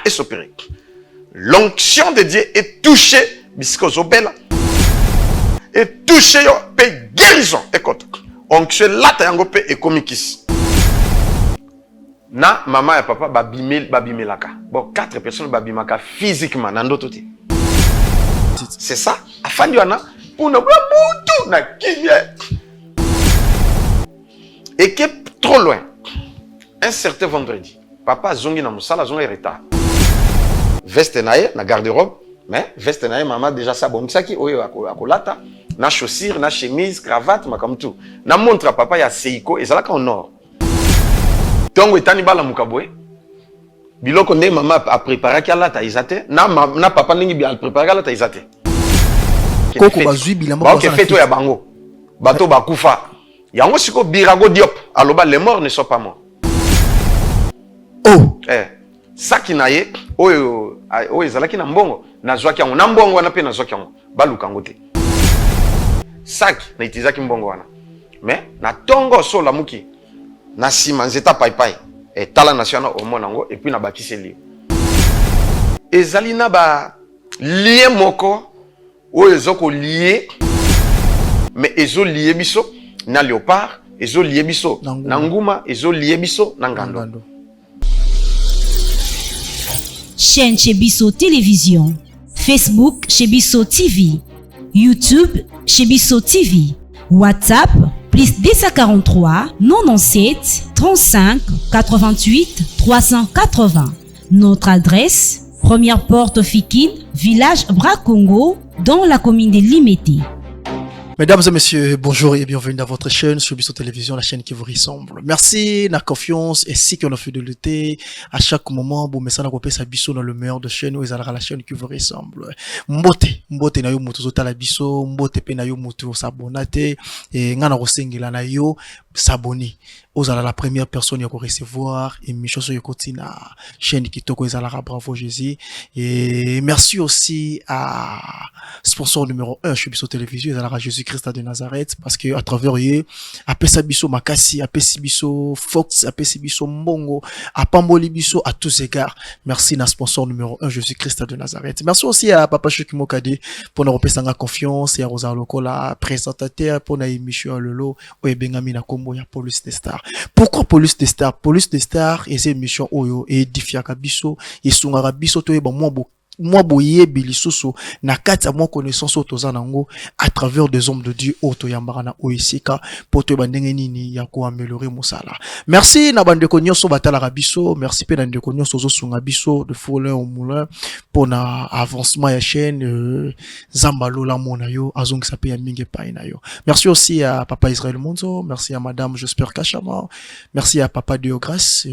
est s'opérer. L'onction de Dieu est touchée, biscozobela. Et touché yo pe guérison. Écoute, onction là ta yango pe ekomikis. Na maman et papa babimelaka. Bon, 4 personnes babimaka physiquement dans d'autres côtés. C'est ça. Afin yana pour ne pas na kimia. Et que trop loin. Un certain vendredi, papa zongi na musala zongi retard. Veste nae na garde-robe, mais veste nae maman déjà ça bon ça qui oyo akolata. Na chaussures, na chemise, cravate, ma comme tout. Na montre à papa ya Seiko et ça là qu'en or. Tongo etani bala mukaboe. Biloko nde maman a préparé kia la ta izate. Na papa ningi bi a préparé la ta izate. Koko bazui bilamba ba ke feto ya bango. Bato bakufa. Yango siko birago diop. Aloba les morts ne sont pas morts. Oh. Saki na ye oyo ezalaki na mbongo na zwaki yango na mbongo wana pe na zwaki yango baluka ngote. Saki na itizaki mbongo wana. Mais na tongo so la muki na sima nzeta pai et tala national au monango et puis na bakise li. Ezali na ba lié moko o ezoko lié mais ezo lié biso na léopard, ezo lié biso na nguma, ezo lié biso na ngando. Chaîne chez Bisso Télévision, Facebook chez Bisso TV, YouTube chez Bisso TV, WhatsApp plus 243 97 35 88 380. Notre adresse, première porte Fikine, village Bracongo, dans la commune de Limete. Mesdames et messieurs, bonjour et bienvenue dans votre chaîne sur Bisso Télévision, la chaîne qui vous ressemble. Merci, la confiance et si que la fidélité à chaque moment. Bon, mais ça n'a pas sa Bisso dans le meilleur de chaîne où ils la chaîne qui vous ressemble. Mbote na yo mutu zota la Bisso, mbote pe na yo mutu s'abonnate et ngana rosengela na yo s'abonner. Aux la première personne à recevoir émission sur la chaîne qui toko ezalaka bravo Jésus et merci aussi à sponsor numéro 1 chez Bisso Télévision ezalaka Jésus-Christ de Nazareth parce que à travers eux apesa biso makasi apesi biso Fox apesi biso mbongo apamboli biso à tous égards. Merci na sponsor numéro 1 Jésus-Christ de Nazareth. Merci aussi à Papa Chukimo Kade pour nous repesanga confiance et à Rosa Lokola présentateur pour na émission lolo o ebengami na kombo ya Police des Stars. Pourquoi Police des Stars? Police des Stars et ces émissions oyo et edifiaka biso et sungaka biso to eba moi boye bilisusu na kati ya moi connaissance otoza nango à travers des hommes de Dieu oto yambara na oisika poto bandenge nini ya ko améliorer mosala. Merci na bande ko nyonso batala biso, merci pe na bande ko nyonso zo sunga biso de foulin au moulin pour na avancement ya chaîne Zambalo la mona yo azong sape ya mingi pa na yo. Merci aussi à papa Israël Monzo, merci à madame J'espère Kachama, merci à papa Dieu Grâce,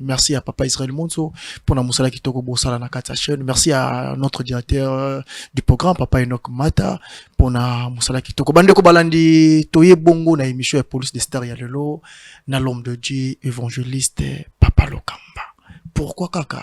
merci à papa Israël Monzo pour na mosala kitoko bosala na kati ya chaîne. Merci à notre directeur du programme Papa Enoch Mata pour na musala kitoko bande ko balandi toye bongo na émission ya Police des Stars ya lelo na l'homme de Dieu évangéliste Papa Lokamba. Pourquoi kaka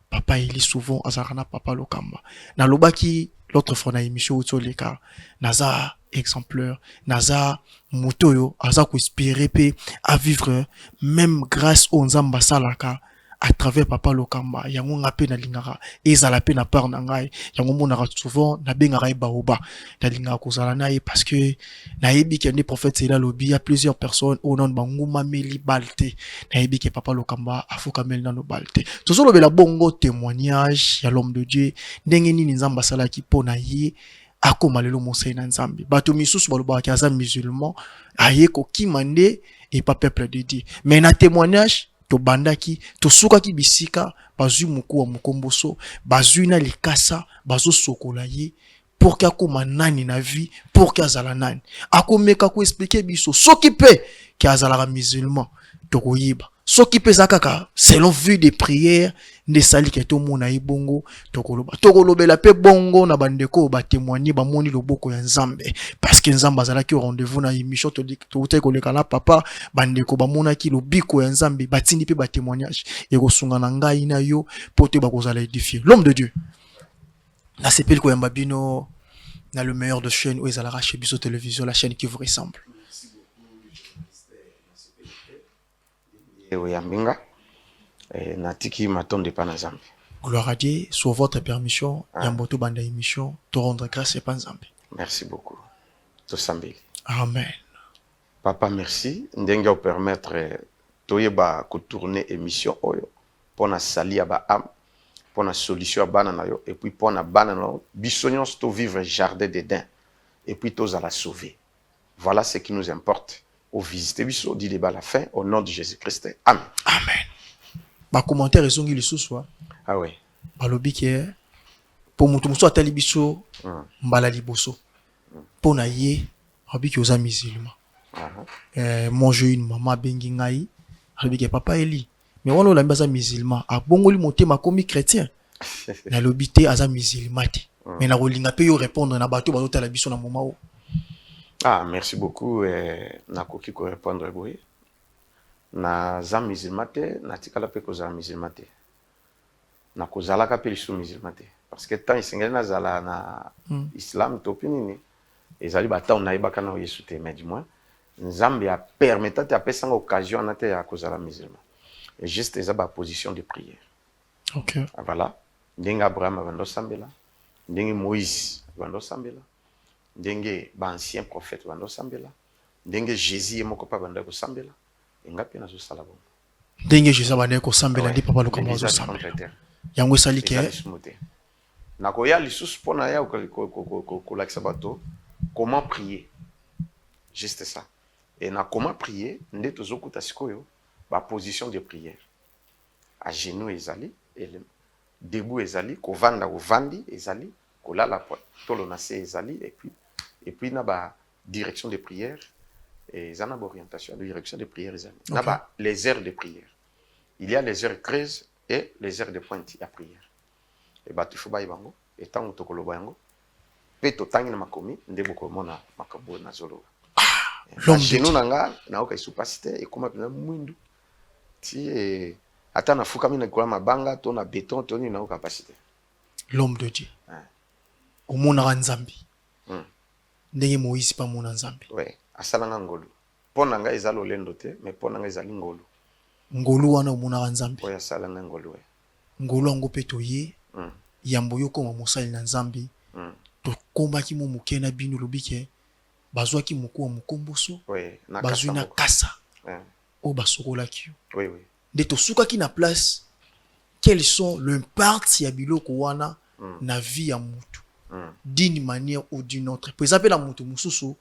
papa il est souvent azarana Papa Lokamba na lobaki l'autre fois na émission utoleka naza exemplaire naza motoyo aza ko inspirer pe à vivre même grâce aux nzamba salaka à travers Papa Lokamba yango ngape na lingara ezala pe na part na ngai yango monaka souvent na bengara baoba na lingara kozala na parce que na yebi que les prophètes c'est là lobby il y a plusieurs personnes au nom de banguma meli balte na yebi que Papa Lokamba afuka meli na no balte tozo lobela bongo témoignage ya l'homme de Dieu ndenge nini nzamba sala ki pona ye akoma lelo mosai na nzambe bato misusu baloba ki aza musulman aye ko kimande et pas peuple de Dieu mais na témoignage to bandaki to sukaki bisika bazui muku wa mukomboso bazui na likasa bazo sokola ye pour que akoma nani na vie pour que azala nani akomeka ko expliquer biso soki pe ki azala musulman to koyiba soki pe zakaka selon vue des prières ne sali ke to mona ibongo to kolobela pe bongo na bandeko ba témoigner ba moni loboko ya nzambe parce que nzamba azala ki rendez-vous na émission to te koleka na papa bandeko ba mona ki lobiko ya nzambe batindi pe ba témoignage et kosunga na ngai na yo pote ba kozala édifier l'homme de Dieu na sepel ko yamba bino na le meilleur de chaîne où ils allaient chez Bisso Télévision la chaîne qui vous ressemble. Oyambinga natiki matonde pa na Zambi. Gloire à Dieu, sur votre permission, Yamboto Banda émission, te rendre grâce et Panzambe. Merci beaucoup. Tosambeli. Amen. Papa, merci. Ndenga permettre toyeba ko tourner émission oyo pour na sali ba am, pour na solution bana na yo et puis pour na bana no bisognon sto vivre jardin d'Éden et puis tous à la sauver. Voilà ce qui nous importe. Au visiter biso dit débat la fin au nom de Jésus-Christ. Amen. Amen. Ba commentaire ezongi lisusu. Ah ouais. Balobi ke pour mutu muso atali biso mbala liboso. Pour na ye, abi ki oza musulman. Moi j'ai une maman bengi ngai, abi ke papa Eli. Mais on la mbaza musulman, a bongoli motema komi chrétien. Na lobité aza musulman te. Mais na rolinga pe yo répondre na bato bato tala biso na moment o. Ah, merci beaucoup. Na koki ko répondre boye. Na za musulman te, na tikala pe ko za musulman te. Na ko zala ka pe lisu musulman te. Parce que tant isengeli na zala na islam to pinini. Ezali bata on naibaka na Yesu te, mais du moins Nzambe a permettre te apesa nga occasion na te ya ko zala musulman. Et juste eza ba position de prière. OK. Voilà. Ndenge Abraham avando sambela, ndenge Moïse avando sambela, ndenge ba ancien prophète avando sambela, ndenge Jésus moko pa banda ko sambela, ngapi na zo sala bongo. Ndenge Jésus abanda ko sambela ndi papa lokamo zo sambela. Yango sali ke na ko ya lisusu pona ya ko lakisa bato comment prier. Juste ça. Et na comment prier, nde tozokuta sikoyo ba position de prière. À genoux ezali, debout ezali, kovanda ovandi ezali, kolala tolo na se ezali et puis na ba direction de prière et zana ba orientation de direction de prière ezali. Okay. Na ba les heures de prière. Il y a les heures creuses et les heures de pointe à prière. Et ba tu faut ba ibango et tant tokolo ba yango pe to tangi na makomi ndebo ko mona makabo na zolo. Genou nanga na oka isupacité et comme na mwindu ti ata na fuka mina kwa mabanga to na béton to ni na capacité. L'homme de Dieu. Au mona Nzambi. Ndenge Moïse pa mona Nzambi. Ouais, asala ngolo. Pona nga ezalo lendo te, mais pona nga ezali ngolo. Ngolo wana mona Nzambi. Ouais, asala ngolo. Ngolo ngo peto ye. Yambo yoko mo mosali na Nzambi. To komba ki mo mukena bino lobike. Bazwa ki muko mukomboso. Ouais, na bazwa na kasa. O basokola ki. Oui, oui. De to suka ki na place. Quels sont l'impact ya biloko wana na vie ya mutu. D'une manière ou d'une autre. Pour exemple la mutu mususu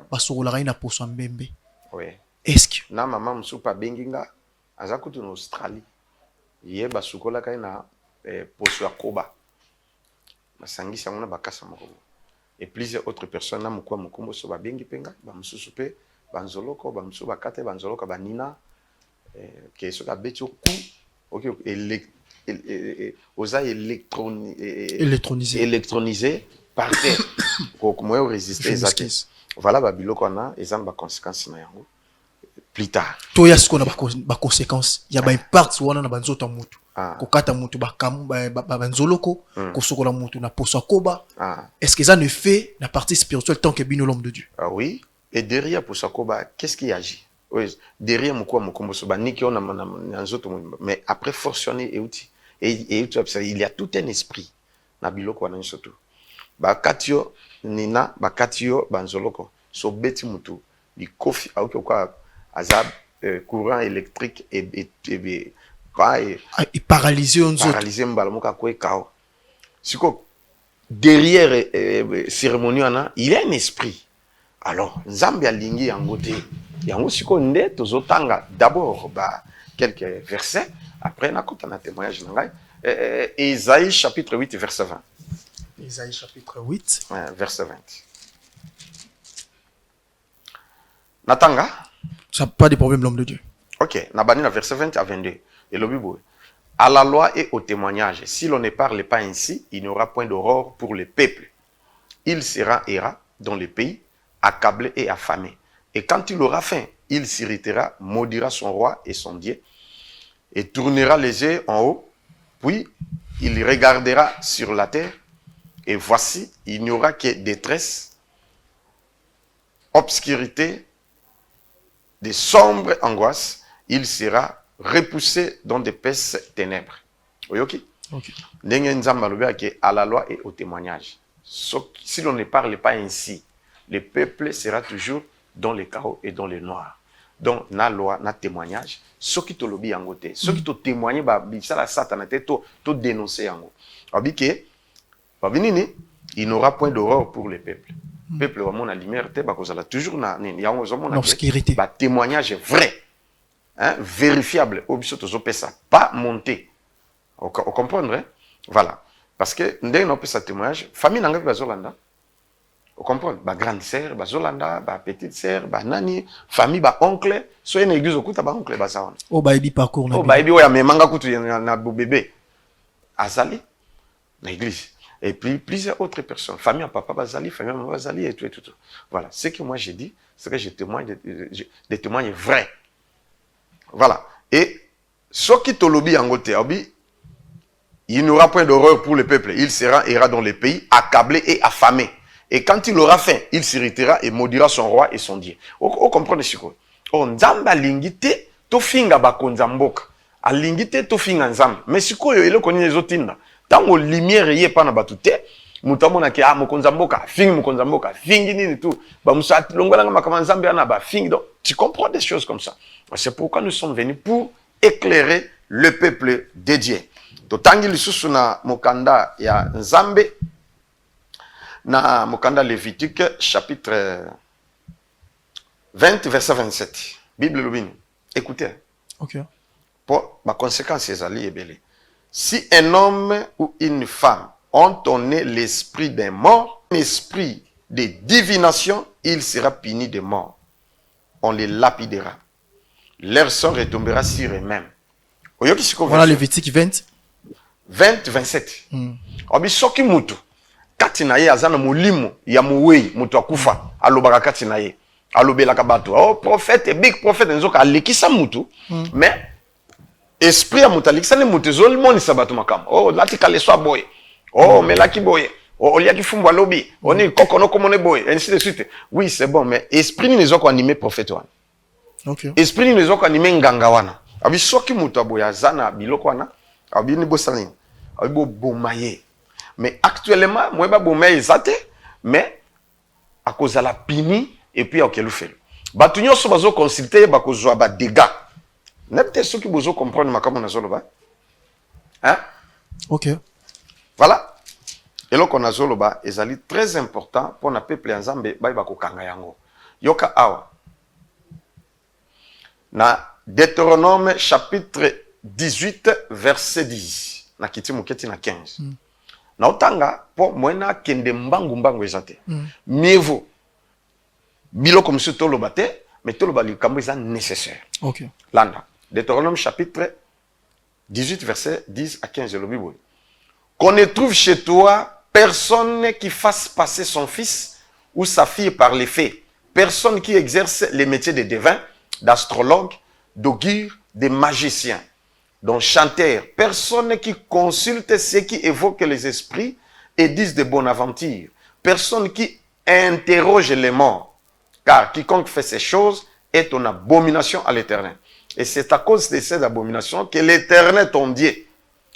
basokola ka na poso mbembe. Oui. Est-ce que na mama musupa benginga azakutu na Australie. Ye basukola ka na poso ya koba. Basangisa ngona bakasa moko. Et plusieurs autres personnes na mukwa mukombo so babengi penga ba mususu pe banzoloko ba mususu bakate banzoloko banina que so ka betio ku OK osa électronisé par terre pour comment résister exactement. Voilà ba biloko na ezan ba conséquences na yango plus tard. To ya siko na ba conséquences ya ba impact wana na banzoto mutu. Kokata mutu bakamu banzoloko kosokola mutu na poso koba. Est-ce que ça ne fait la partie spirituelle tant que bino l'homme de Dieu? Ah oui, et derrière poso koba qu'est-ce qui agit? Oui, derrière mukwa mukombo so ba niki ona na nzoto mais après fortionner et il y a tout un esprit na biloko wana nsoto. Ba katio nina ba katio banzoloko so beti mutu di kofi au kwa azab courant électrique et paralysé on zone paralysé mbala moka kwe kao siko derrière cérémonie ana il y a un esprit. Alors Nzambe alingi yango te yango siko nde tozotanga d'abord ba quelques versets après na kota na témoignage na ngai Isaïe chapitre 8 verset 20. Isaïe chapitre 8 verset 20. Natanga ça pas de problème l'homme de Dieu. OK, na bani na verset 20 à 22. Et le Bible à la loi et au témoignage, si l'on ne parle pas ainsi, il n'y aura point d'aurore pour le peuple. Il sera errant dans le pays, accablé et affamé. Et quand il aura faim, il s'irritera, maudira son roi et son Dieu, et tournera les yeux en haut, puis il regardera sur la terre, et voici, il n'y aura que détresse, obscurité, de sombres angoisses, il sera repoussé dans d'épaisses ténèbres. Oui, ok. Ok. Ndenge nzamba lobia que à la loi et au témoignage. Si l'on ne parle pas ainsi, le peuple sera toujours dans le chaos et dans le noir. Donc, na loi, na témoignage, ce qui te lobby yango te, ce qui te témoigne, ça la satana te, to dénoncer yango. Abi que, il n'aura point d'horreur pour le peuple. Le peuple va la lumière te, parce que toujours na yango l'obscurité. Témoignage vrai, hein, vérifiable, ça, pas monté. Vous comprenez? Voilà. Parce que, ndenge na pesa témoignage, famille n'a pas Zolanda. Vous comprenez? Ba grande sœur, ba Zolanda, ba petite sœur, ba nani, famille, ba oncle, soit une église au coup, ba oncle, ba ça. Oh, ba ebi parcours. Oh, ba ebi, ouais, mais manga kutu, na bébé. Azali, na église. Et puis, plusieurs autres personnes. Famille à papa Bazali, famille à maman Bazali, et tout, et tout, tout. Voilà. Ce que moi j'ai dit, c'est que je témoigne des témoignes vrais. Voilà. Et, ce qui te lobby en côté, il n'aura point d'horreur pour le peuple. Il ira dans les pays accablé et affamé. Et quand il aura faim, il s'irritera et maudira son roi et son Dieu. Vous comprenez ce que c'est? Nzamba lingite to finga bakonza mboka. A lingite to finga nzamba. Mais ce que il connaît les autres tinda. Tant que lumière y est pas na batute, mutamona ki mokonza mboka, fingi mokonza mboka, fingi nini tout. Ba musa longola nga makama nzamba na ba fingi. Donc tu comprends des choses comme ça. C'est pourquoi nous sommes venus pour éclairer le peuple de Dieu. Totangi lisusu na mokanda ya Nzambe na mokanda Lévitique chapitre 20 verset 27. Bible lobini. Écoutez. OK. Pour ma conséquence ezali ebele. Si un homme ou une femme ont donné l'esprit d'un mort, un esprit de divination, il sera puni de mort. On les lapidera. Leur sang retombera sur eux-mêmes. Voilà Lévitique 20. 27. Obi soki mutu kati na ye azana mulimo ya muwei mutu akufa alobaka kati na ye alobelaka bato oh prophète big prophète nzoka alikisa mutu mais esprit ya mutu alikisa ne mutu zolimonisa bato makamo oh latika leswa boye oh melaki boye oh oliaki fumbu alobi oni kokono komone boye ainsi de suite. Oui c'est bon mais esprit ni nezoko animer prophète wana. OK. Esprit ni nezoko animer nganga wana. Abi soki mutu aboya azana biloko wana abi ni bosalini. Mais actuellement, moi, je mais à cause de la pini et puis à cause de la fait. Batunyo so bazo consulter ba cause ba dégâts. N'est-ce ceux qui besoin comprendre ma comme on a hein? OK. Voilà. Et là qu'on a zoloba ezali très important pour na peuple nzambe ba ko kanga yango. Yoka awa. Na Deutéronome chapitre 18 verset 10. Na kiti muketi na 15. Na otanga po mwena kende mbangu ezate. Mieux vaut biloko monsieur toloba te, mais toloba likambo eza nécessaire. OK. Landa. Deutéronome chapitre 18 verset 10 à 15 le Bible. Qu'on ne trouve chez toi personne qui fasse passer son fils ou sa fille par les faits. Personne qui exerce les métiers de devin, d'astrologue, d'augure, de magicien. Donc, chanteur, personne qui consulte ceux qui évoquent les esprits et disent de bonnes aventures. Personne qui interroge les morts. Car quiconque fait ces choses est une abomination à l'Éternel. Et c'est à cause de ces abominations que l'Éternel, ton Dieu,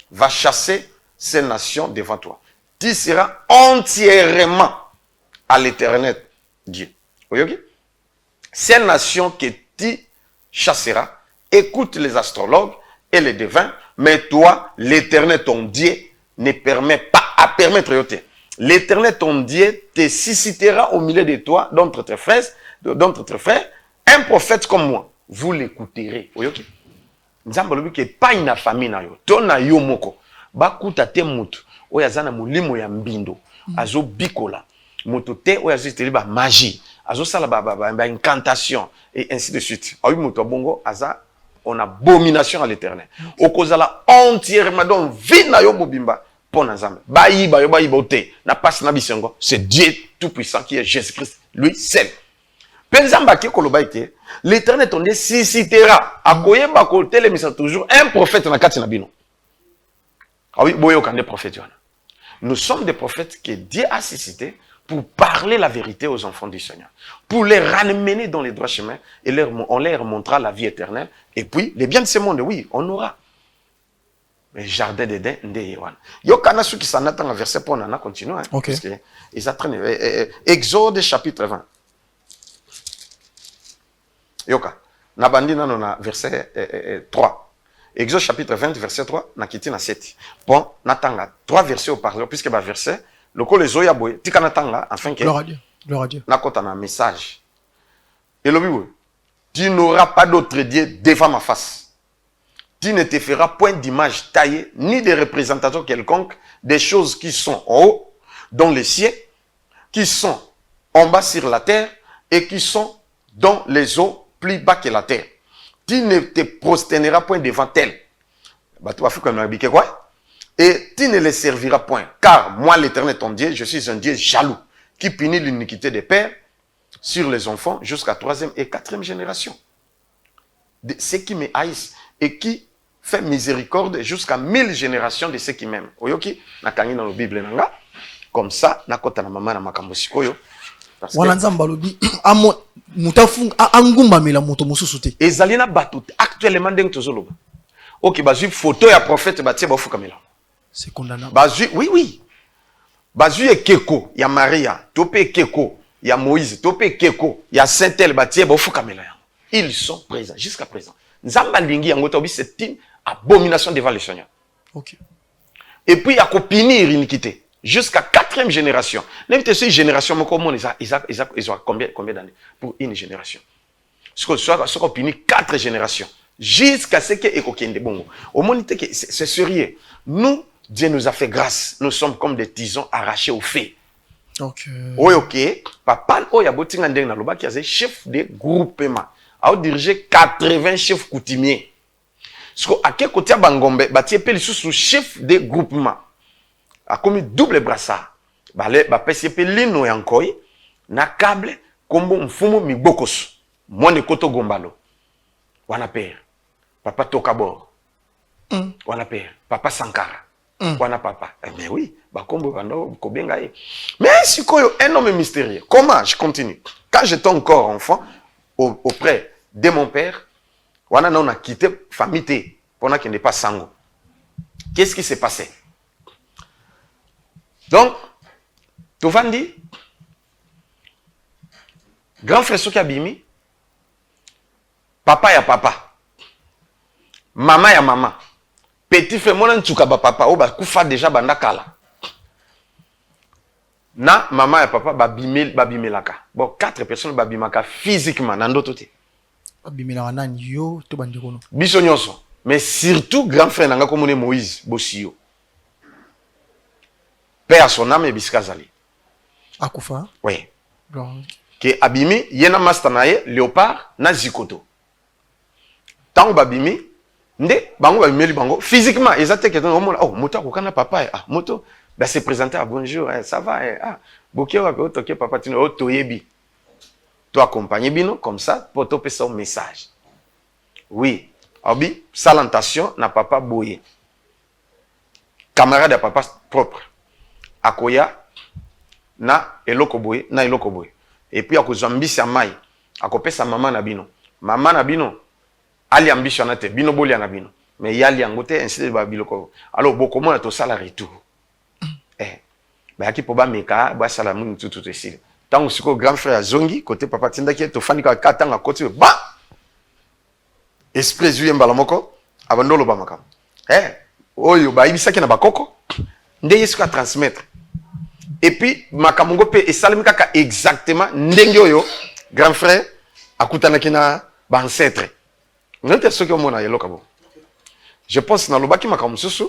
va chasser ces nations devant toi. Tu seras entièrement à l'Éternel, Dieu. Vous voyez? Ces nations que tu chasseras, écoute les astrologues, et les devins, mais toi, l'Éternel ton Dieu ne permet pas à permettre. L'Éternel ton Dieu te suscitera au milieu de toi, d'entre tes frères, un prophète comme moi. Vous l'écouterez. Nzamba lobi ke pa ina famille na yo. Tona yo moko. Bakuta te mutu. Oyazana mulimo ya mbindo. Azo bikola. Moto te oyaziteli ba magie. Azo sala ba incantation et ainsi de suite. Awi moto bongo aza on a abomination à l'Éternel. Au cause de la entièrement donc vie na yo mobimba pour Nzambe. Baïba yo baïba ote na passe na bisengo. C'est Dieu tout puissant qui est Jésus-Christ lui seul. Penzamba ki koloba ite l'Éternel ton Dieu suscitera akoyeba ko telemisa toujours un prophète na kati na bino. Ah oui, boyo kan des prophètes. Nous sommes des prophètes que Dieu a suscité pour parler la vérité aux enfants du Seigneur, pour les ramener dans les droits chemins et on leur montrera la vie éternelle. Et puis, les biens de ce monde, oui, on aura. mais jardin d'Éden nde wana. Yo kana su qui s'en attend verset pour on a continuer hein, okay. Parce que ils apprennent Exode chapitre 20. Yoka na bandi nano na verset 3. Exode chapitre 20 verset 3 na kiti na 7. Bon, natanga 3 versets au parleur puisque ba verset loko les oya boy tika natanga afin que gloire à Dieu. Gloire à Dieu. Na kota na message. Et le bibo, tu n'auras pas d'autre Dieu devant ma face. Tu ne te feras point d'image taillée, ni de représentation quelconque des choses qui sont en haut, dans les cieux, qui sont en bas sur la terre, et qui sont dans les eaux plus bas que la terre. Tu ne te prosterneras point devant elles. Et tu ne les serviras point. Car moi, l'Éternel ton Dieu, je suis un Dieu jaloux, qui punit l'iniquité des pères sur les enfants jusqu'à 3e et 4e génération. De ceux qui me haïssent et qui fait miséricorde jusqu'à 1000 générations de ceux qui m'aiment. Oyoki, na kangi dans la Bible nanga. Comme ça, na kota na mama na makambo sikoyo. Wana nzamba lobi amo mutafunga angumba mela moto mususu te. Ezalina bato actuellement ndenge tozoloba. OK, bazui photo ya prophète batie ba fuka mela. C'est condamnable. Bazui oui. Bazui ekeko ya Maria, tope ekeko ya Moïse, tope ekeko ya Saint-El batie ba fuka mela. Ils sont présents jusqu'à présent. Nzamba lingi yango tobi c'est une abomination devant le Seigneur. OK. Et puis il y a copinir iniquité jusqu'à 4e génération. N'importe quelle génération, ils ont combien d'années pour une génération? Ce qu'on punit 4 générations jusqu'à ce que ekokende bongo. Au monde que c'est sérieux. Nous, Dieu nous a fait grâce. Nous sommes comme des tisons arrachés au feu. OK. OK. Papa oya botinga ndeng na loba qui est chef de groupement. A dirigé 80 chefs coutumiers. Parce que à quel côté Bangombe, bâti épée sous chef de groupement. A commis double brassard. Balé, ba pesi épée lino et enkoy. Na câble, kombo mfumo mi bokos. Mwane koto gombalo. Wana père. Papa Tokabor. Wana père. Papa Sankara. Wana papa. Mais oui, ba kombo bando kobenga e. Mais si koyo un homme mystérieux. Comment? Je continue. Quand j'étais encore enfant, auprès de mon père, on a quitté famille pendant qu'il n'est pas sango. Qu'est-ce qui s'est passé? Donc, Tovandi, grand frère Soki Abimi, papa ya papa, maman ya maman, petit frère mon Ntsukaba papa, oba kufa déjà bandakala. Na maman et papa babimelaka. Bon, 4 personnes babimaka physiquement dans d'autres côtés. Babimela nani yo to bandikono. Biso nyonso. Mais surtout grand frère nanga komone Moïse Bosio. Père son âme et biskazali. Akufa. Oui. Bon. Que abimi yena master nae léopard na zikoto. Tango babimi nde bango babimeli bango physiquement exacte que oh moto kokana papa ah moto bah c'est présenté à bonjour, ça va, ah, bokeh wa pe toke papa tino o toyebi. To accompagner bino comme ça pour toper son message. Oui, abi salutation na papa boye. Camarade à papa propre. Akoya na eloko boye, na eloko boye. Et puis akozambisi amai, akopesa maman na bino. Maman na bino ali ambitionnate bino bolia na bino. Mais yali angote ainsi de babiloko. Alors beaucoup na to sala retour. Bah qui pour ba meka ba sala mun tout ici. Tant que grand frère Zongi côté papa tinda qui to fani ka katanga côté ba esprit zuye mbala moko abandolo ba makam. Oyo ba ibisa ki na bakoko nde yesu ka transmettre. Et puis makamongo pe esalemi kaka exactement ndenge oyo grand frère akutana kina ba ancêtre. Nete soki omona yeloka bo. Je pense na lobaki makamususu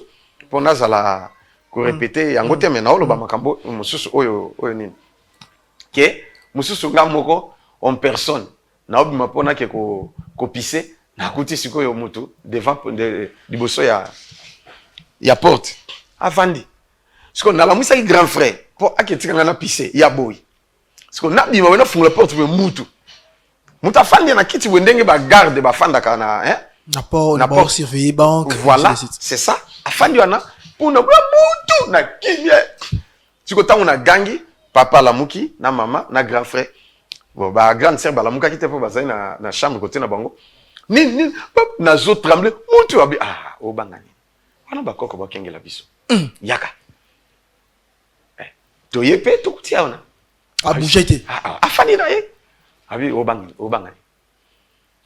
pour nazala ko répéter yango te mena oloba makambo mususu oyo nini ke mususu ngamoko en personne na obima pona ke ko pisse na kuti sikoyo mutu devant liboso ya porte avandi siko na la musa ki grand frère pour aketika na pisse ya boy siko na bima wena fungula porte be mutu afandi na kiti wendenge ba garde ba fanda kana na port surveiller banque voilà c'est ça afandi wana pour na mutu na kimie siko tango na gangi papa la muki na mama na grand frère bon ba grande sœur ba la muka kite po bazali na chambre côté na bango ni na zo trembler mutu abi o bangani wana bakoko bakengela biso yaka toye pe tokutia wana abouja te afani na ye abi obanga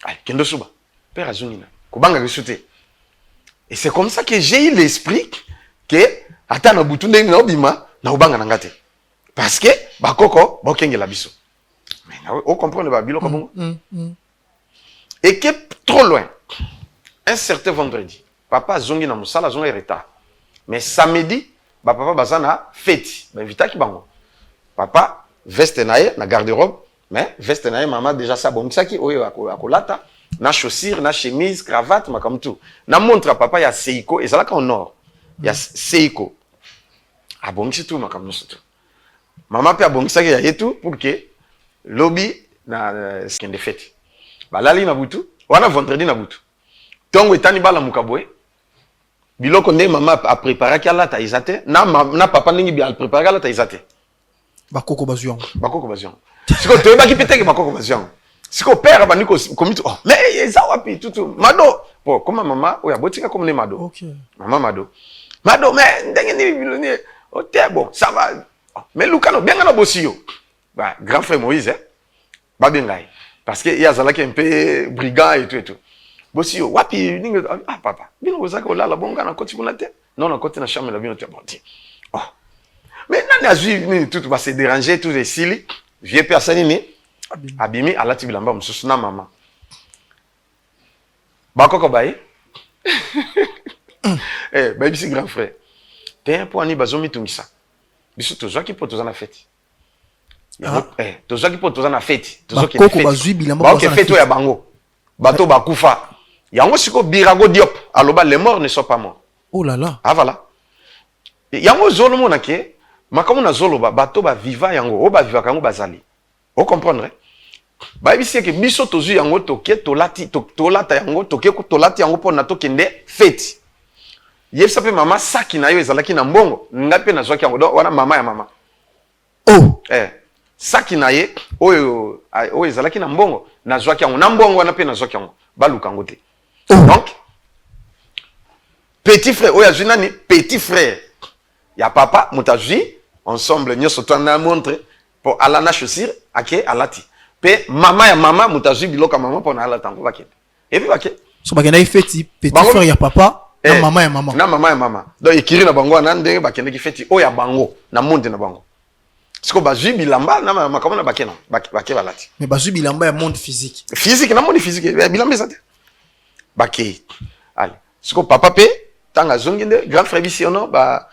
allez kendo suba père azunina kubanga kisute. Et c'est comme ça que j'ai eu l'esprit que ata na butu ndenge na obima na obanga na ngate parce que bakoko bakengela biso. Mais on comprend le babilo comme et que trop loin un certain vendredi papa zongi na musala zongi retard mais samedi papa bazana fête invita ki bango papa veste nae na garde-robe mais veste nae maman déjà ça bomisaki oyo akolata na chaussure na chemise cravate makam tout na montre papa ya Seiko ezalaka en or ya Seiko abongisi tout makam tout maman pe abongisaki ya yetu pour que lobby na skende fête balali na butu wana vendredi na butu tongo etani bala mukaboe biloko nde mama a préparé alata izate na papa ndingi bi a préparé alata izate bakoko bazuang siko toyebaki peteke bakoko bazuang siko père bani komito oh mais eza wapi tutu mado po koma mama oya botika comme ne mado okay mama mado mais ndenge ni biloni o te bon ça va mais lukano benga na bosio ba grand frère Moïse ba bengai parce que il y a zalaki un peu brigand et tout bosio wapi ninge papa bino kozaka olala bonga na koti kuna te non na koti na chambre la bino te bon ti oh mais nani azui ni tout va se déranger tous les sili vieux personne ni abimi alati bilamba mususu na mama bakoko bayi baby si grand frère te pour ani bazomi tungisa biso tozwaki po tozana fête tozwaki po tozana fête tozwaki bakoko bazui bilamba bazana fête ya bango bato bakufa yango siko Birago Diop aloba les morts ne sont pas morts. Oh là là. Ah voilà. Yango zolo mona ke makamu na zolo bato ba viva yango o ba viva kango bazali. O comprendre? Ba bisi ke biso tozu yango toke tolata yango toke ko tolati yango pona tokende fête. Yebisa pe mama saki na yo ezalaki na mbongo ngape na zwaki yango do wana mama ya mama. Oh. Saki na ye oyo ezalaki na mbongo na zwaki yango na mbongo wana pe na zwaki yango baluka yango te. Donc, petit frère, oya nani petit frère. Ya papa, mutaji, ensemble, nous sommes en montre pour alana chaussure, ake alati. Pe mama ya mama, mutaji biloka mama pour na alata ngo baké. Et puis baké. So baké na feti petit frère ya papa, na mama ya mama. Na mama ya mama. Donc ikiri na bango na ndenge baké ndeki feti oya bango na monde na bango. Siko bazu bilamba na mama kama na baké na baké balati. Mais bazu bilamba ya monde physique. Physique na monde physique, bilamba ça. Baki allez siko papa pe tanga zonginde grand frère bisiono ba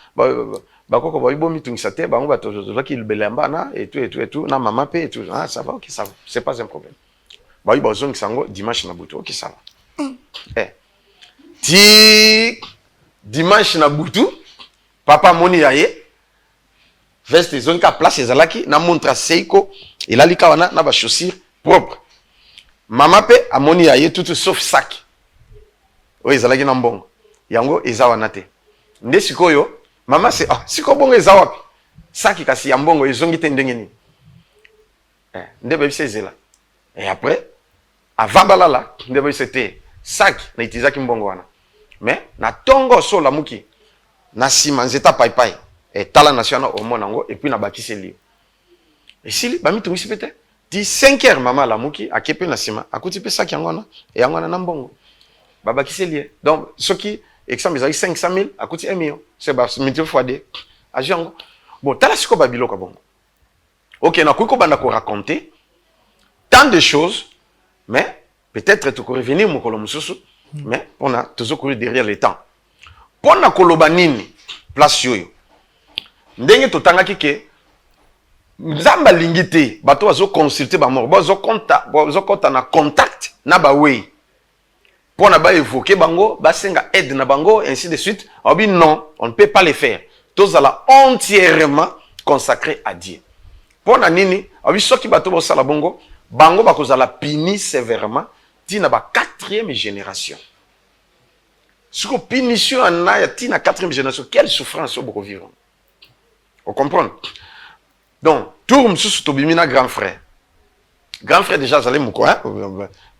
koko ba ibo mitungisa te bango ba tozaki belamba na et tout na mama pe et tout ah ça va OK ça va c'est pas un problème ba ibo zongisa ngo dimanche na butu OK ça va ti dimanche na butu papa moni yaye veste zonka place ezalaki na montra Seiko il a lika wana na ba chaussures propres mama pe amoni yaye tout sauf sac. Oui, ezalaki na mbongo yango eza wana te nde sikoyo mama se siko bongo eza wapi saki kasi ya mbongo ezongi te ndenge nini nde bebisi ezela et après avant balala nde bebisi te saki na itizaki mbongo wana mais na tongo sola muki na sima nzeta paipai tala national omona ngo et puis na bakisi lio esili bamitungisi pete di 5h mama la muki akepe na sima akuti pe saki yango wana na mbongo baba qui c'est lié donc ce qui exemple ils ont 500 000 à coûter 1 million c'est bas multiplié fois 2 à Django bon t'as la siko babilo ka bongo OK na kuko banda ko raconter tant de choses mais peut-être tu peux revenir mon kolom susu mais on a toujours couru derrière le temps pona koloba nini place yoyo ndenge totangaki ke nzamba lingité bato bazo consulter ba mort bazo konta na contact na ba way pour na ba évoquer bango basenga aide na bango ainsi de suite on dit non on ne peut pas le faire tous ala entièrement consacré à Dieu pour na nini on dit soki bato bo sala bongo bango bakozala puni sévèrement tina ba 4e génération ce que punition en a tina 4e génération quelle souffrance au beaucoup vivre on comprend donc tourne sous tobimina grand frère Grand frère déjà zalé moko hein.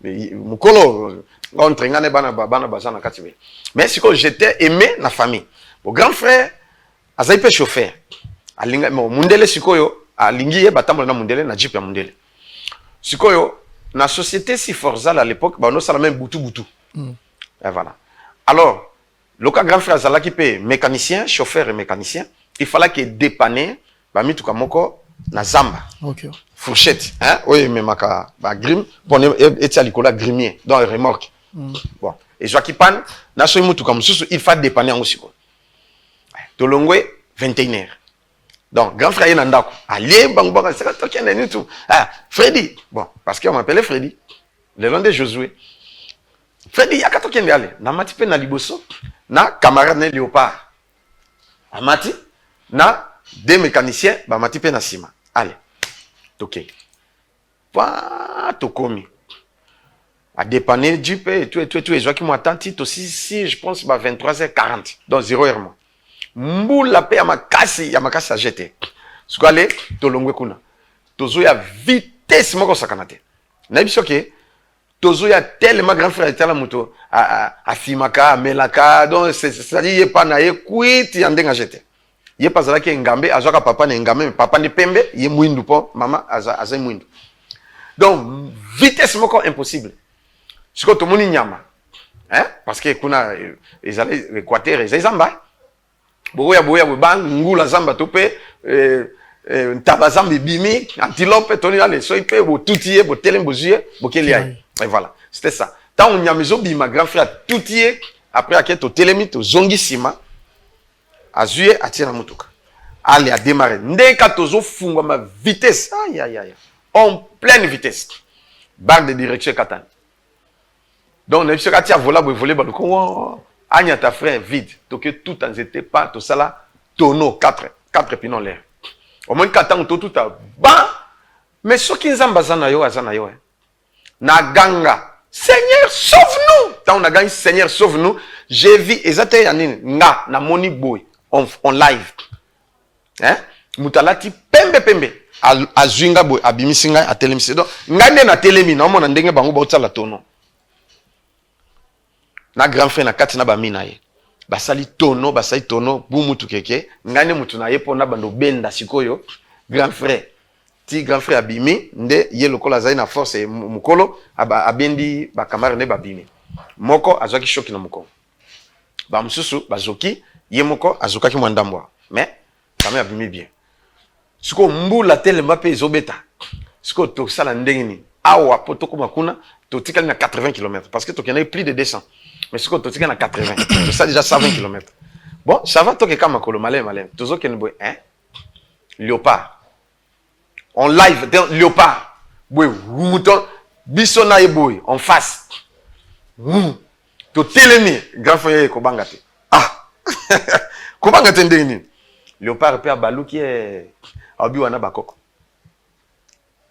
Mukolo on trengane bana bazana katibe. Mais si que j'étais aimé na famille. Bon grand frère azai pe chauffeur. Alinga mundele sikoyo alingi ye batambo na mundele na jeep ya mundele. Sikoyo na société si Forzal à l'époque ba on sala même butu. Et voilà. Alors le cas grand frère zala qui pe mécanicien, chauffeur et mécanicien, il fallait qu'il dépanner ba mituka moko na zamba. OK. Fourchette, hein? Oui, mais maka ba grim, bon et alikola grimier dans remorque. Bon, et Joaquin Pan, na so mutu comme ça, il faut dépanner en aussi quoi. Tolongwe 21h. Donc grand frère nandako, allez bang bang, c'est toi qui est tout. Ah, Freddy. Bon, parce qu'on m'appelait Freddy. Le nom de Josué. Freddy, yaka to kende aller. Na mati pe na liboso, na camarade ne Léopard. Amati na deux mécaniciens, ba mati pe na sima. Allez. Ok. Pas tout commis. À dépanner Jeep et tout, et Joachim m'attend, si je pense, 23h40, donc 0h. Mboul la paix à ma casse à jeter. Ce qu'on allait, Tolongwe Kuna. Tozo ya vitesse, moi, ça canate. N'a pas que Tozo ya tellement grand frère, tellement moto, à Fimaka, à Melaka, donc c'est-à-dire, il n'y a pas naïe, quit, il y a un jeter. Il n'y a pas ça qui est ngambé, azoka papa n'est ngambé, papa n'est pembe, il est mouindou po, maman aza mouindou. Donc, vitesse moko impossible. Ce que tout le monde nyama. Hein? Parce que kuna ils allaient l'équateur, ils zamba. Boya bang ngula zamba topé tabazambi bimi, antilope toni ale soipe bo toutier, bo telem bozuye, bo keliai. Et voilà, c'était ça. Tant on nyamizo bima grand frère toutier après aket au telemite au zongisima. Azuye atira mutuka. Allez à démarrer. Ndeka tozo funga ma vitesse. Aïe aïe aïe. En pleine vitesse. Barre de direction Katan. Donc ne sais pas si voler balcon. Anya ta frère vide. Donc tout en était pas tout ça là. Tonneau 4 pinons l'air. Au moins Katan tout à ban. Mais ce qui nzamba zana yo azana yo. Na ganga. Seigneur sauve-nous. Tant on a gagné Seigneur sauve-nous. J'ai vu exactement yanine nga na moni boy. On live. Hein? Mutalati pembe. Azuinga boy abimisinga a telemisi. Donc, ngande na telemi na omona ndenge bango ba utala tono. Na grand frère na kati na ba mina ye. Basali tono, bu mutu keke. Ngande mutu na ye pona bando benda sikoyo. Grand frère. Ti grand frère abimi nde ye lokola zai na force mukolo abendi ba kamara ne babimi. Moko azwaki shoki na mukolo. Ba mususu bazoki Yemoko azokaki mwandambwa. Mais, quand même, abimi bien. Ce qu'on mboula tellement pe zobeta. Ce qu'on to sala ndengini. Awa potoko makuna, to tika na 80 km. Parce que to kena plus de 200. Mais ce qu'on to tika na 80. To ça déjà 120 km. Bon, ça va toke kama kolo malem. Tozo ken boy, hein? Léopard. On live dans Léopard. Boy, mouton, bisona e boy, en face. To telemi, grand frère ko bangate. Comment entendez vous? Léopard père Balou qui est Abiwana Bakoko.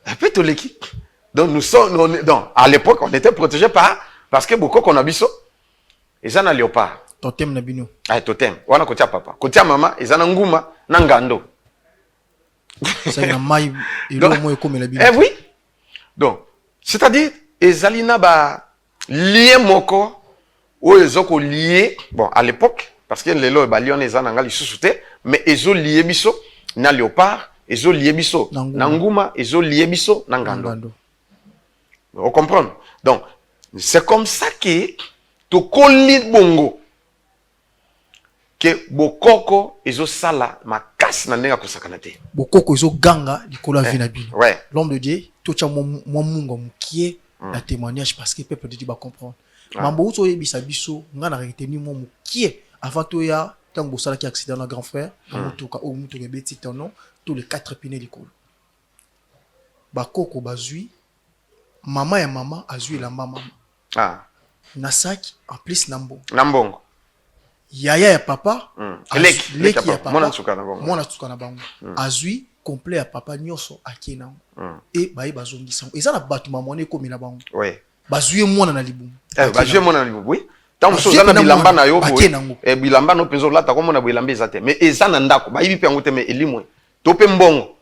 Un peu tout l'équipe. Donc nous sommes, donc à l'époque on était protégés parce que beaucoup qu'on a biso. Et ça na Léopard. Totem na bino. Ah totem. Wana kotia papa. Kotia maman, et ça na nguma, na ngando. Ça y a maille et l'eau moi comme la bino. Eh oui. Donc c'est-à-dire ezalina ba lié moko ou ezoko lié. Bon à l'époque. Parce que les lois balion les ananga li susute mais ezo lié biso na Léopard ezo lié biso nanguma ezo lié biso nangando. Vous comprenez? Donc c'est comme ça que to koli bongo que bokoko ezo sala makasi na ndenga kosakana te. Bokoko ezo ganga likolo vina bino. Ouais. L'homme de Dieu to cha mo mungo mukie na témoignage parce que peuple de Dieu va comprendre. Mambo uso yebisa biso nga na retenir mo mukie. Avant tout, il y a tant que qui accident dans grand frère, tous les 4 pinés du col. Bakoko bazui, maman et maman azui la maman. Ah. Nasak en plus nambo. Nambongo. Yaya et papa. Leki ya papa. Mona tsuka na bango. Mona tsuka na bango. Azui complet à papa nyoso akena. Et baye bazongi sang. Et ça na batu mamone komi na bango. Ouais. Bazui mona na libu. Bazui mona na libu. Oui. Tant que ça na bilamba na yo boy. Bilamba no penzo lata comme na bilamba ezate. Mais eza na ndako ba yibi pe ngote mais elimwe. Tope mbongo.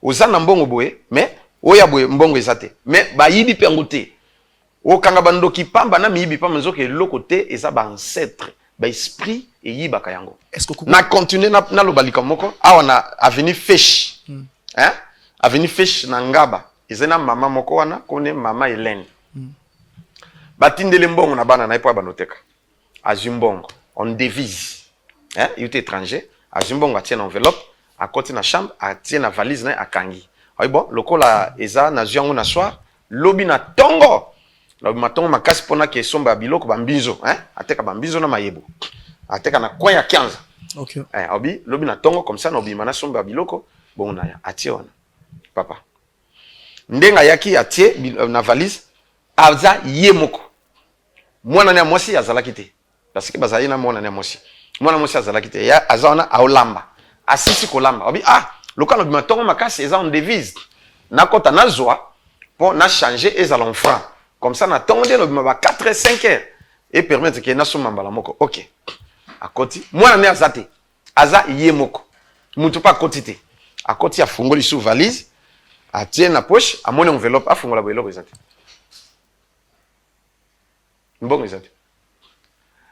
Oza na mbongo boy mais oya boye mbongo ezate mais ba yibi pengote o kanga bandoki pamba na miyibi pamba nzoke lokote eza ba ancêtre ba esprit et yiba kayango est-ce que na continuer na lobalika moko awa na avenue Fesh hein avenue Fesh na ngaba ezena mama moko wana kone mama Hélène batindele mbongo na bana na epo banoteka azimbongo on devise hein il est étranger azimbongo atien enveloppe à côté na chambre atien na valise na akangi oui bon lokola eza na ziango na soir lobi na tongo lobi matongo makasi pona ke somba biloko bambizo hein ateka bambizo na mayebo ateka na coin ya 15 OK obi lobi na tongo comme ça na obi mana somba biloko bon na ya atie wana papa ndenga yaki atie na valise aza yemoko mwana na mwasi azalaki te parce que bazali na mwana na mwasi azalaki te ya azana aolamba asisi kolamba obi lokalo bimatongo makasi eza en devise na kota na zwa pour na changer ezala en franc comme ça na tongo de lobima ba 4 et 5 heures et permettre que na soma mbala moko OK akoti mwana na azate aza yemoko mutu pa koti te akoti afungoli sous valise atie na poche amone enveloppe afungola boyelo ezate mbongo ezate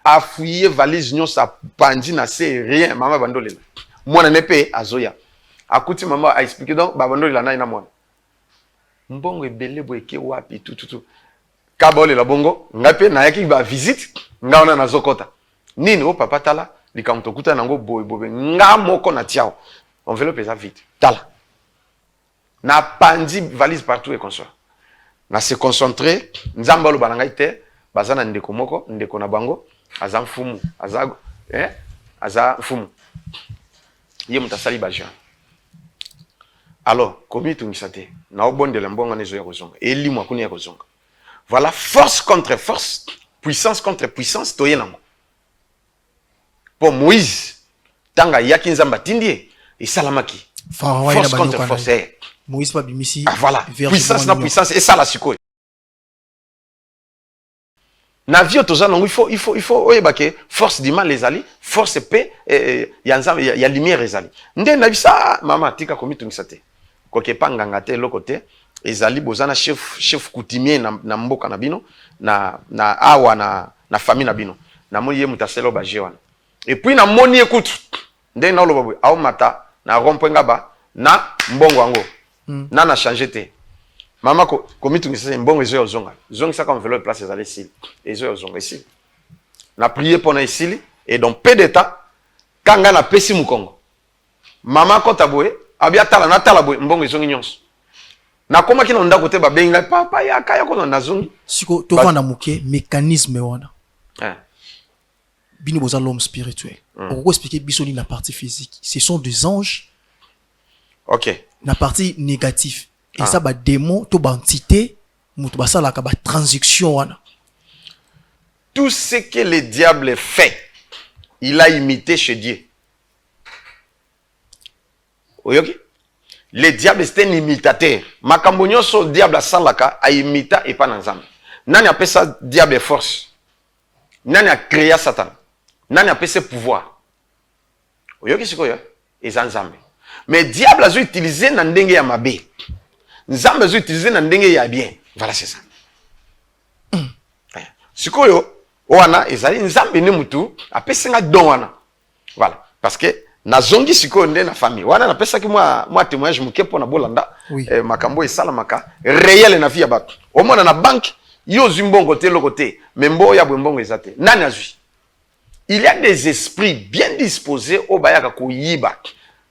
afouiller valise nyo sa pandi na c'est rien mama bandolela mwana nepe azoya akuti mama a expliqué donc babandolela na ina mwana mbongo ebele boyeke wapi tout kabolela bongo ngape na yaki ba visite ngaona na zokota nini o papa tala likamto kuta nango boy nga moko na tiao enveloppe eza vite tala na pandi valise partout et consort na se concentrer nzamba lo bananga ite bazana ndeko moko ndeko na bango aza mfumu azago aza mfumu ye mutasali bajan alors komi tungisate na obondela mbongo nezo ya kozonga eli mwakuni ya kozonga voilà force contre force puissance contre puissance toyenango pour Moïse tanga yaki nzamba tindie esalamaki force contre force Moïse pas bimisi voilà puissance na puissance et ça la sikoy na vie tozana il faut oyebake force du mal les ali force paix ya nzamba ya lumière ezali nde na bisa mama tika komi tungisate koke panganga te lokote ezali bozana chef coutumier na mboka na bino na awa na famille na bino na moni ye mutaselo ba jewana et puis na moni ekutu nde na lobo aw mata na rompwenga ba na mbongo wango na changer te mama komi tungisate mbongo ezo zonga zonga comme enveloppe place ezali ici ezo zonga ici na prier pour na ici et donc peu de temps kanga na pesi mukongo mama kota boye abia tala na tala boye mbongo ezongi nyonso na koma kina ndako te babenga papa ya kaya ko na zongi siko to vanda muke mécanisme wana bino boza l'homme spirituel on peut expliquer bisoni na partie physique ce sont des anges OK na partie négative et ça ba démon to ba entité mutu basala ka ba transaction wana tout ce que le diable fait il a imité chez Dieu. Oyoki? Le diable c'est un imitateur. Makambo nyonso diable asalaka a imita et pas nzambe. Nani appelle ça diable force? Nani a créé Satan? Nani appelle ça pouvoir? Oyoki sikoyo? Eza nzambe. Mais diable a utilisé na ndenge ya mabe. Nzambe a utilisé na ndenge ya bien. Voilà c'est ça. Sikoyo wana ezali nzambe ni mutu apesenga don wana. Voilà, parce que nazongi sikoyo nde na famille wana napesaki moi témoignage muke pona bolanda makambo esalamaka réel na vie ya bato. Omona na banque yo zimbongo te lokote membo ya mbongo ezate. Nani azui? Il y a des esprits bien disposés au bayaka koyiba.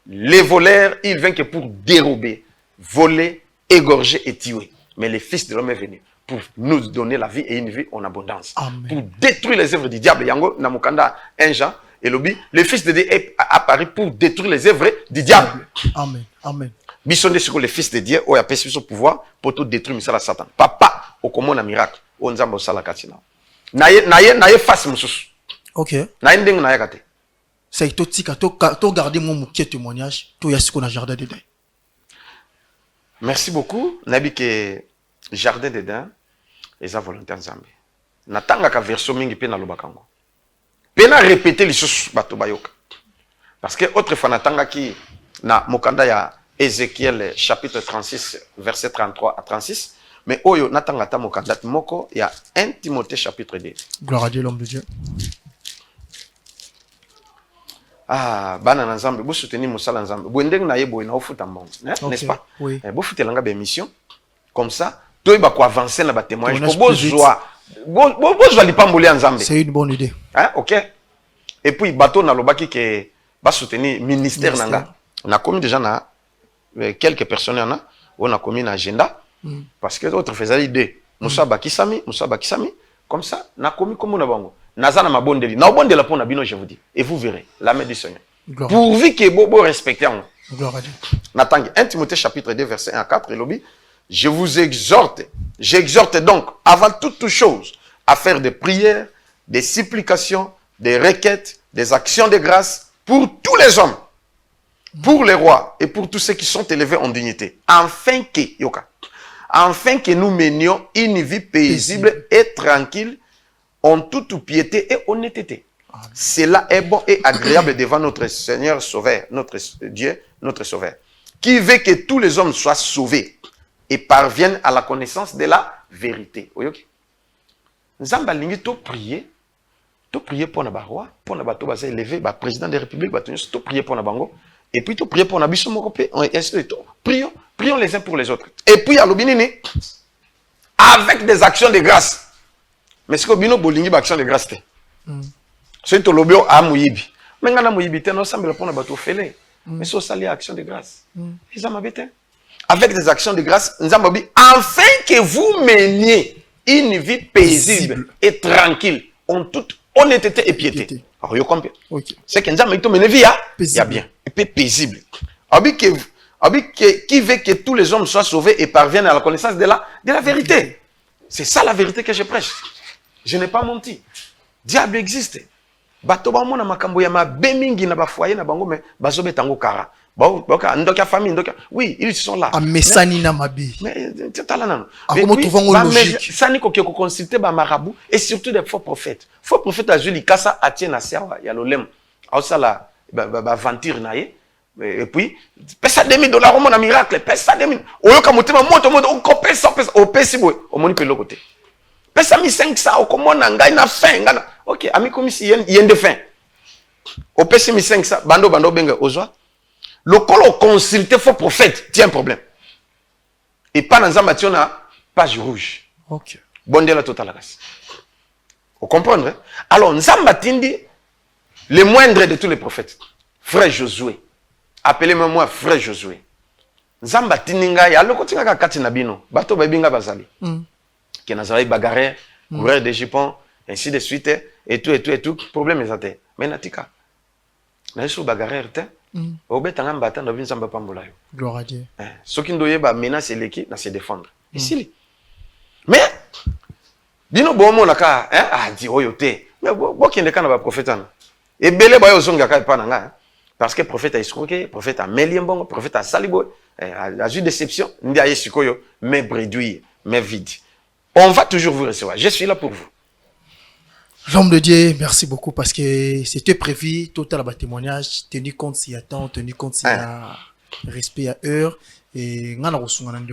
Les voleurs, ils viennent que pour dérober, voler, égorger et tuer. Mais le Fils de l'homme est venu pour nous donner la vie et une vie en abondance. Amen. Pour détruire les œuvres du diable. Yango Namukanda 1 Jean et Lobi, le Fils de Dieu est apparu pour détruire les œuvres du diable. Amen. Amen. Bisonde sur le Fils de Dieu, où il a perçu son pouvoir pour tout détruire ça la Satan. Papa, au comment un miracle, on zamba sala katina. Naye face mususu. OK. Naye ndeng naye kate. C'est to tika to garder mon mouké témoignage, to yasiko na jardin dedans. Merci beaucoup. Nabi que jardin dedans eza volonté nzambe. Natanga ka verso mingi pe na lobakango. Pe na répéter les choses bato bayoka. Parce que autrefois natanga ki na mokanda ya Ézéchiel chapitre 36 verset 33 à 36. Mais oyo natangata mokandat moko il y a 1 Timothée chapitre 2. Gloire à Dieu, l'homme de Dieu. Ah, bana na nzambe, vous soutenez Moussala nzambe. Vous ndeng na yebo na ofuta mbongo, n'est-ce pas? Oui. Vous foutez langa be mission. Comme ça, toi il va quoi avancer na ba témoignage. C'est une bonne idée. Hein, OK. Et puis bateau na lobaki que va soutenir ministère nanga. On a commis déjà na quelques personnes on a commis un agenda parce que d'autres faisaient l'idée. Moussa Bakisami, comme ça, na commis comme on a bango. Nazana ma bondeli. Na bondela pour nabino, je vous dis. Et vous verrez la main du Seigneur. Pourvu que Bobo respecte. Gloire à Dieu. Natang 1 Timothée chapitre 2 verset 1 à 4 et lobby. Je vous exhorte, j'exhorte donc avant toute chose à faire des prières, des supplications, des requêtes, des actions de grâce pour tous les hommes, pour les rois et pour tous ceux qui sont élevés en dignité, afin que nous menions une vie paisible et tranquille en toute piété et honnêteté. Amen. Cela est bon et agréable devant notre Seigneur Sauveur, notre Dieu, notre Sauveur, qui veut que tous les hommes soient sauvés et parviennent à la connaissance de la vérité. Nzamba lingi to prier pour na roi, pour na bato basa élevé, ba président de la République, ba to prier pour na bango, et puis to prier pour na biso moko pe, prions les uns pour les autres. Et puis à l'obinini, avec des actions de grâce. Mais ce que bino bolingi ba action de grâce te. C'est to lobio a muyibi. Mais ngana muyibi te no sambela pour na bato fele. Mais so sali action de grâce. Ils ont mabete. Avec des actions de grâce, nzambabi afin que vous meniez une vie paisible et tranquille en toute honnêteté et piété. Alors, vous comprenez? C'est que nous avons une vie bien, et puis paisible. Qui veut que tous les hommes soient sauvés et parviennent à la connaissance de la vérité. C'est ça la vérité que je prêche. Je n'ai pas menti. Diable existe. Bato ba mona makambo ya mabe mingi na ba foyer na bango mais bazobe tango kara. Ndoka famille, oui, ils sont là. Amesani na mabi. Mais c'est là non. Comment trouvons logique? Ça ni ko consulter ba marabout et surtout des faux prophètes. Faux prophètes a juli kasa atie na serva ya lolem. Au sala ba ventir na ye. Et puis pesa $2000 au mon miracle, pesa $2000. Oyoka motema moto o pesa o pesi boy, o moni pe l'autre côté. Pesa mi 500 o komona ngai na fin ngana. OK, ami comme si yende fin. O pesi mi 500 bando benga ozwa. Le col consulté faux prophète, tiens un problème. Et pas dans un match, page rouge. Ok. Bon Dieu la totale race. Vous comprenez? Alors, Nzamba Tindi, le moindre de tous les prophètes, frère Josué. Appelez-moi moi frère Josué. Nzamba Tindi ngai, alors quand tu as kati nabino, bato babinga bazali. Qui nazali bagarre, coureur de Japon, ainsi de suite, et tout. Problème est até. Mais natika. Naïsou bagarre, gloire à Dieu. Ce qui doit ba menace l'équipe na se défendre. Ici. Mais bino bomo naka di oyote. Mais boki ndeka na ba prophète na. Et belé ba yo zonga ka pa na nga. Parce que prophète a escroqué, prophète a mêlé mbongo, prophète a salibo, a eu déception, ndi a yesikoyo, mais bredouille, mais vide. On va toujours vous recevoir. Je suis là pour vous. L'homme de Dieu, merci beaucoup parce que c'était prévu, total témoignage, tenu compte s'il y a temps, tenu compte s'il y a respect à heure. Et nous avons reçu un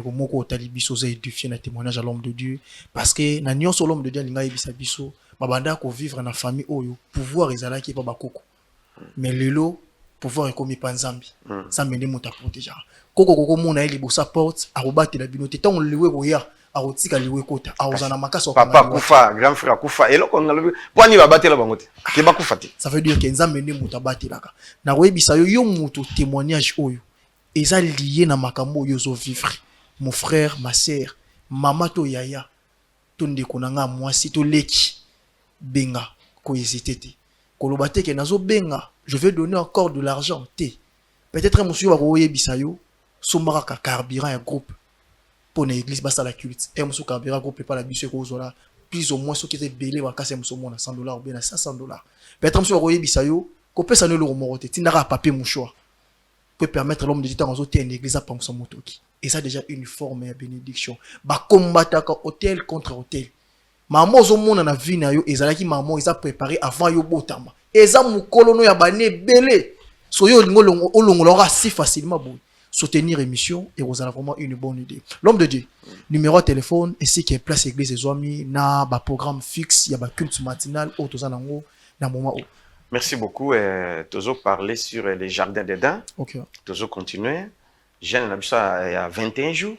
témoignage à l'homme de Dieu parce que nous avons l'homme de Dieu, nous avons vivre dans la famille, pouvoir est qui est pas bakoko. Mais le lot, pouvoir est comme panzambi. Ça mène mon ta protéger. Koko mon aïe libo sa porte, à rebattre la binote. Tant on le voit papa kufa, grand frère kufa. Et là, on a le point il va battre la bangote. Qui va kufa. Ça veut dire que Nzambe ne muta battre la. Na webisa yo muto témoignage oyo. Eza lié na makambo yo zo vivre. Mon frère, ma sœur, mama to yaya. Tonde konanga mwasi to leki. Benga ko hésiter. Kolobate ke nazo benga, je vais donner encore de l'argent té. Peut-être monsieur va koyebisa yo somaraka carburant un groupe. Pour l'église basta la culte et monsieur carburant groupe pas la biso ko zola plus ou moins ce qui était belé va casser monsieur mon $100 ou bien $500. Peut-être monsieur koyebisa yo ko pesa no le morote tindara papier mon choix peut permettre l'homme de Dieu dans hôtel l'église à penser motoki. Et ça déjà une forme de bénédiction. Ba combattre hôtel contre hôtel. Maman zo mona na vie na yo ezalaki maman ils a préparé avant yo botama. Eza mukolo no ya bané belé. So yo ngolongo olongolora si facilement bon. soutenir émission et vous avez vraiment une bonne idée. L'homme de Dieu, numéro de téléphone, ici qui est place église des amis, na ba programme fixe, il y a ba culte matinal, au tozanango, na moment où. Merci beaucoup. Toujours parler sur les jardins d'Éden. Ok. Toujours continuer. Jeune Nabisa il y a 21 jours.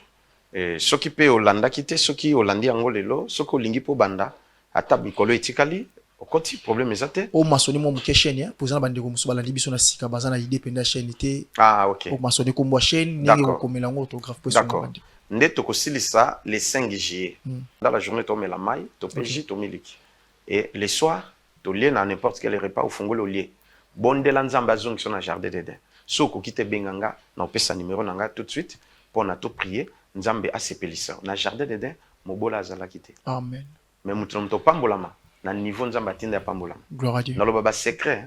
Ce qui peut Hollanda quitter, ce qui Hollandi angolelo, ce qui Olingi po banda, à table Mikolo etikali, au côté problème ezate. Au maçonné mon chaîne ya, posant bande ko musuba landi biso na sika bazana idée penda chaîne té. Ah OK. Au maçonné ko mo chaîne, ni ko melango autographe pour D'accord. Ndé to kosilisa les 5 juillet. Dans la journée to met la maille, to PJ to miliki. Et le soir, to lien à n'importe quel repas au fongolo lié. Bonde la nzamba zone qui sont na jardin d'Éden. Soko kite benganga, na opesa numéro nanga tout de suite pour na to prier. Nzambe asepelisa na jardin d'Éden mobola azala kite. Amen. Mais mutu mto pambolama na niveau nzamba tinda ya pambolama. Gloire à Dieu. Na loba ba secret.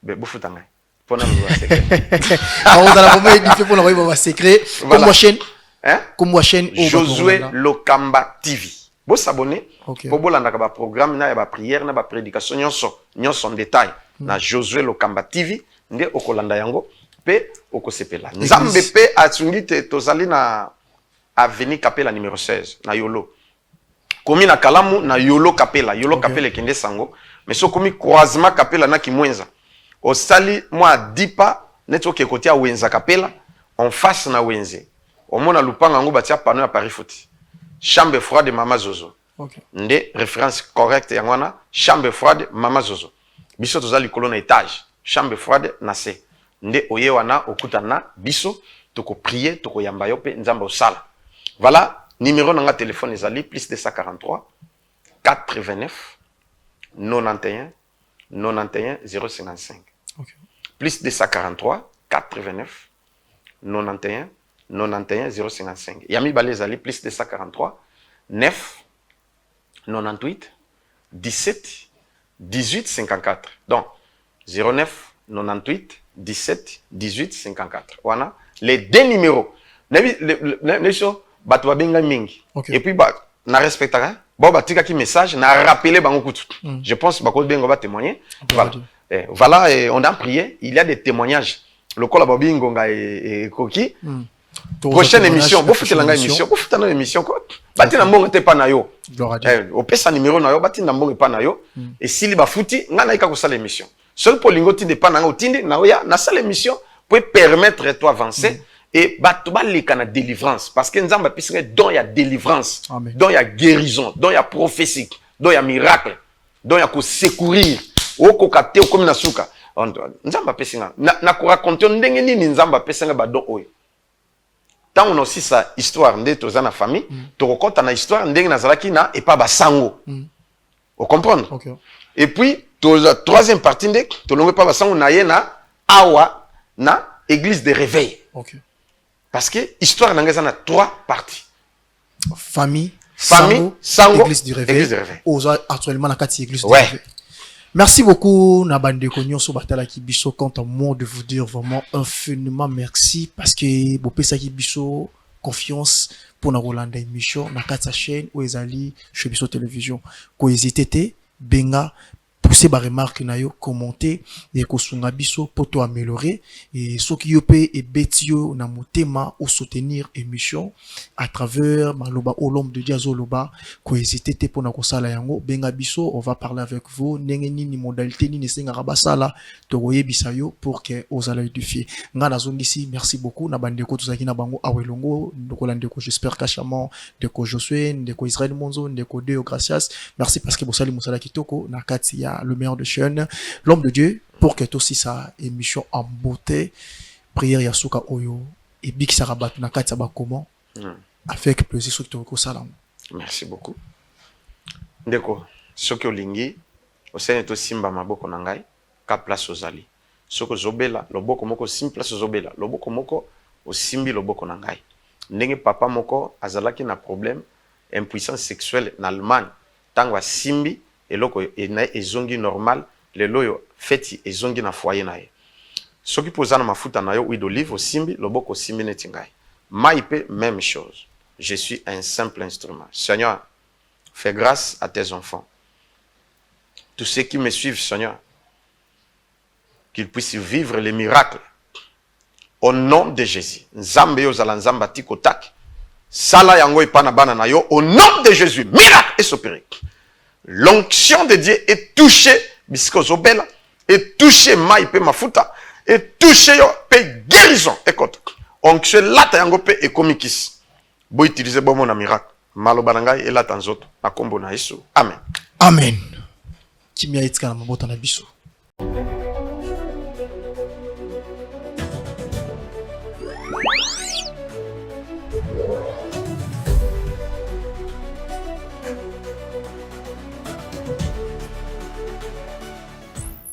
Be bufutanga. Pona loba secret. On a la moment édifié pour l'envoyer ba secret. Comme moi chaîne. Hein? Comme moi chaîne Josué Lokamba TV. Bo s'abonner. OK. Po bolanda ka ba programme na ya ba prière na ba prédication nyonso en détail. Na Josué Lokamba TV nde okolanda yango. Pe okosepela nzambe pe atsungi te tozali na avenue Kapela numéro 16 na Yolo komi na Kalamu na Yolo Kapela Kapela kende sango mais so komi croisement Kapela na Kimwenza osali moi dipa network ekoti ya Wenza Kapela en face na Wenze omona lupanga ngo batia panneau ya Paris Foot chambre froide Mama Zozo. OK. Nde référence correcte ya ngwana chambre froide Mama Zozo biso tozali kolona étage chambre froide na C. Nde oye wana okutana biso toko prier toko yamba yo pe nzamba osala. Voilà numéro nanga téléphone ezali plus 243 429 91 91 055. OK. Plus 243 429 91 91 055. Yami bale ezali plus 243 9 98 17 18 54. Donc 09 98 17 18 54. Voilà les deux numéros. Bato babenga mingi. Okay. Et puis na respectera. Bon batika ki message na rappeler bango kutu. Je pense bako bengo ba témoigner. Voilà. Voilà et on a prié, il y a des témoignages. Le kola babingo nga et koki. Prochaine émission, bo futelanga émission, bo futana émission ko. Bati na mbongo te pa na yo. Au pesa numéro na yo bati na mbongo pa na yo. Et si li ba futi nga na ika ko sala émission. Seul pour lingo tinde pa na nga otinde na oya na sala émission pour permettre toi avancer. Et bato baleka na délivrance parce que nzamba pisere don ya délivrance. Amen. Don ya guérison, don ya prophétique, don ya miracle, don ya ko secourir. Oko kate okomi na suka. Nzamba pesinga na ko raconter ndenge nini nzamba pesinga ba don oyo. Tant on aussi sa histoire nde toza na famille, to kokota na histoire ndenge nazalaki na et pas basango. Vous comprenez? OK. Et puis toza troisième partie nde to longue pas basango na ye na awa na église de réveil. OK. Parce que l'histoire n'a trois parties. Famille, sango, église du réveil. Actuellement, la 4 église du ouais. réveil. Merci beaucoup, Nabande Konyo, Sobatala Kibiso, quant à moi de vous dire vraiment infiniment merci parce que vous pouvez Kibiso, confiance pour la Rolanda émission, na 4 chaîne, où ils chez Biso Télévision. Ko hésité, benga, pousser ba remarque na yo, commenter, et ko sunga biso, pour to améliorer, et ce qui yope et betio na motema ou soutenir émission à travers maloba olom de Diazo loba, ko hésité pour na ko sala yango, benga biso, on va parler avec vous, nenge ni modalité ni nesenga rabasala, to roye bisayo pour que os ala édifier. Nga na zongisi, merci beaucoup, na bandeko tozaki na bango awelongo, ndeko landeko j'espère kachamant, ndeko Josué, ndeko Israël Monzo, ndeko Deo Gracias, merci parce que bosali musala kitoko, na kati ya le meilleur de chaîne, l'homme de Dieu, pour que aussi sa émission en beauté, prière Yasuka Oyo, et Big Sarabat, Nakati comment, avec plaisir, sur Toko Salam. Merci beaucoup. Ndeko, Soko Lingi, au sein de Simba Maboko Nangai, ka place aux Ali. Soko Zobela, Loboko Moko Sim place Zobela, Loboko Moko, au Simbi Loboko Nangai. Nenge papa Moko, Azalaki na problème, impuissance sexuelle en Allemagne, Tangwa Simbi, et loko ezongi normal le loyo feti ezongi na foyer na ye soki poza na mafuta na yo huile d'olive osimbi loboko simbi neti ngai maipe même chose je suis un simple instrument. Seigneur, fais grâce à tes enfants, tous ceux qui me suivent, Seigneur, qu'ils puissent vivre les miracles au nom de Jésus. Nzambe yo zala nzamba tiko tak. Sala yango ipana bana na yo au nom de Jésus. Miracle est opéré. L'onction de Dieu est touchée bisiko zobela, est touchée maïpe mafuta, est touchée yo pe guérison. Écoute, onction lata yango pe ekomikisi. Bo utiliser bon mon miracle. Malo banangai et lata nzoto na kombo na Yesu. Amen. Amen. Kimia itika na mabota na biso.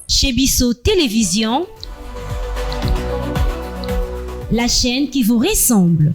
Chez Bisso Télévision, la chaîne qui vous ressemble.